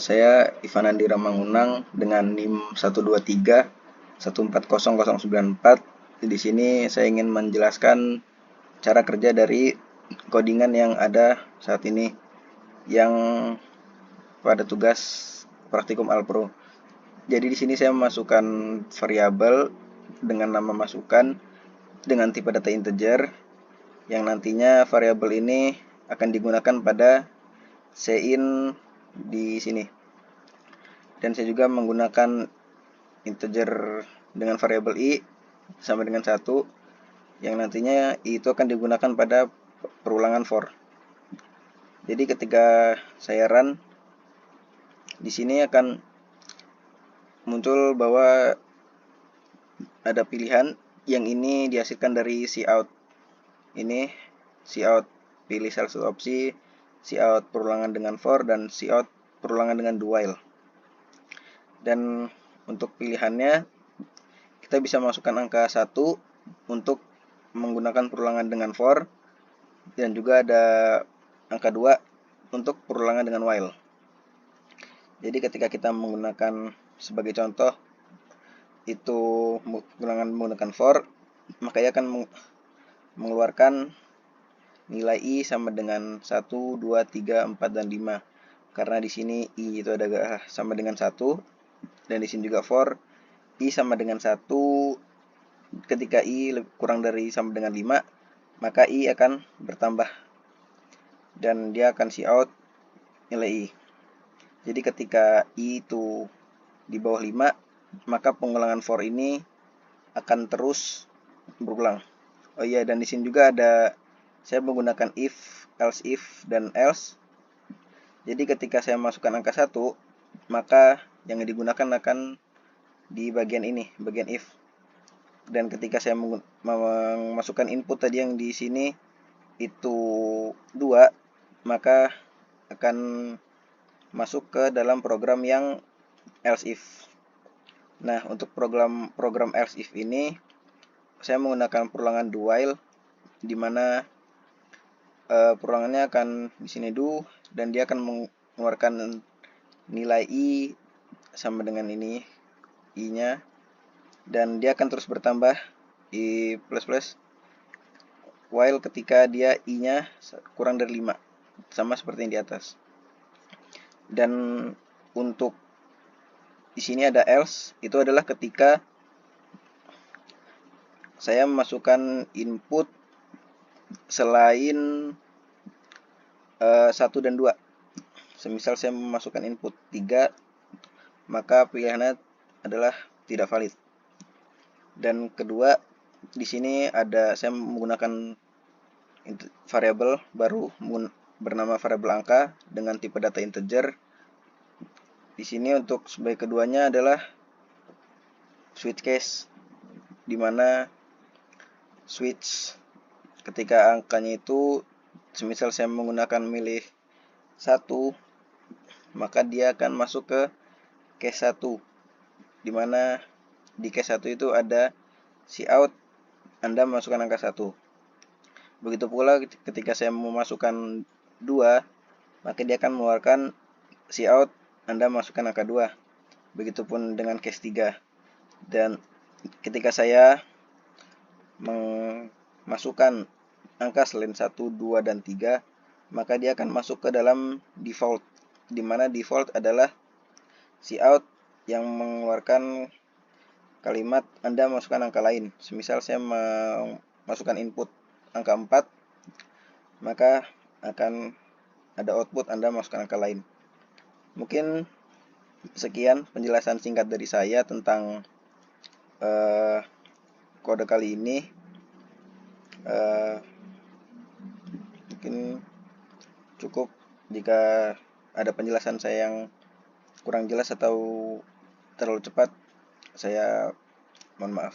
Saya Ivan Andi Ramangunang dengan NIM 123140094. Di sini saya ingin menjelaskan cara kerja dari codingan yang ada saat ini yang pada tugas praktikum Alpro. Jadi di sini saya memasukkan variabel dengan nama masukan dengan tipe data integer yang nantinya variabel ini akan digunakan pada sein di sini. Dan saya juga menggunakan integer dengan variabel i sama dengan 1 yang nantinya i itu akan digunakan pada perulangan for. Jadi ketika saya run di sini akan muncul bahwa ada pilihan yang ini dihasilkan dari cout. Ini cout pilih salah satu opsi, cout perulangan dengan for dan cout perulangan dengan do while. Dan untuk pilihannya kita bisa masukkan angka 1 untuk menggunakan perulangan dengan for dan juga ada angka 2 untuk perulangan dengan while. Jadi ketika kita menggunakan sebagai contoh itu menggunakan for, maka ia akan mengeluarkan nilai i sama dengan 1, 2, 3, 4 dan 5. Karena di sini i itu ada sama dengan 1 dan di sini juga for i sama dengan 1. Ketika i kurang dari sama dengan 5, maka i akan bertambah dan dia akan cout nilai i. Jadi ketika i itu di bawah 5, maka pengulangan for ini akan terus berulang. Oh iya, dan di sini juga ada saya menggunakan if, else if, dan else. Jadi ketika saya masukkan angka 1, maka yang digunakan akan di bagian ini, bagian if. Dan ketika saya memasukkan input tadi yang di sini itu 2, maka akan masuk ke dalam program yang else if. Nah, untuk program else if ini saya menggunakan perulangan do while di mana perulangannya akan di sini do dan dia akan mengeluarkan nilai i sama dengan ini i-nya dan dia akan terus bertambah i plus while ketika dia i-nya kurang dari 5 sama seperti yang di atas. Dan untuk di sini ada else, itu adalah ketika saya memasukkan input selain 1 dan 2. Semisal saya memasukkan input 3, maka pilihannya adalah tidak valid. Dan kedua, di sini ada saya menggunakan variabel baru bernama variabel angka dengan tipe data integer. Di sini untuk sebagai keduanya adalah switch case, di mana switch ketika angkanya itu semisal saya menggunakan milih 1, maka dia akan masuk ke case 1, di mana di case 1 itu ada cout Anda memasukkan angka 1. Begitu pula ketika saya memasukkan 2, maka dia akan mengeluarkan cout Anda masukkan angka 2. Begitupun dengan case 3. Dan ketika saya memasukkan angka selain 1, 2, dan 3, maka dia akan masuk ke dalam default, di mana default adalah cout yang mengeluarkan kalimat Anda masukkan angka lain. Semisal saya masukkan input angka 4, maka akan ada output Anda masukkan angka lain. Mungkin sekian penjelasan singkat dari saya tentang kode kali ini. Mungkin cukup. Jika ada penjelasan saya yang kurang jelas atau terlalu cepat, saya mohon maaf.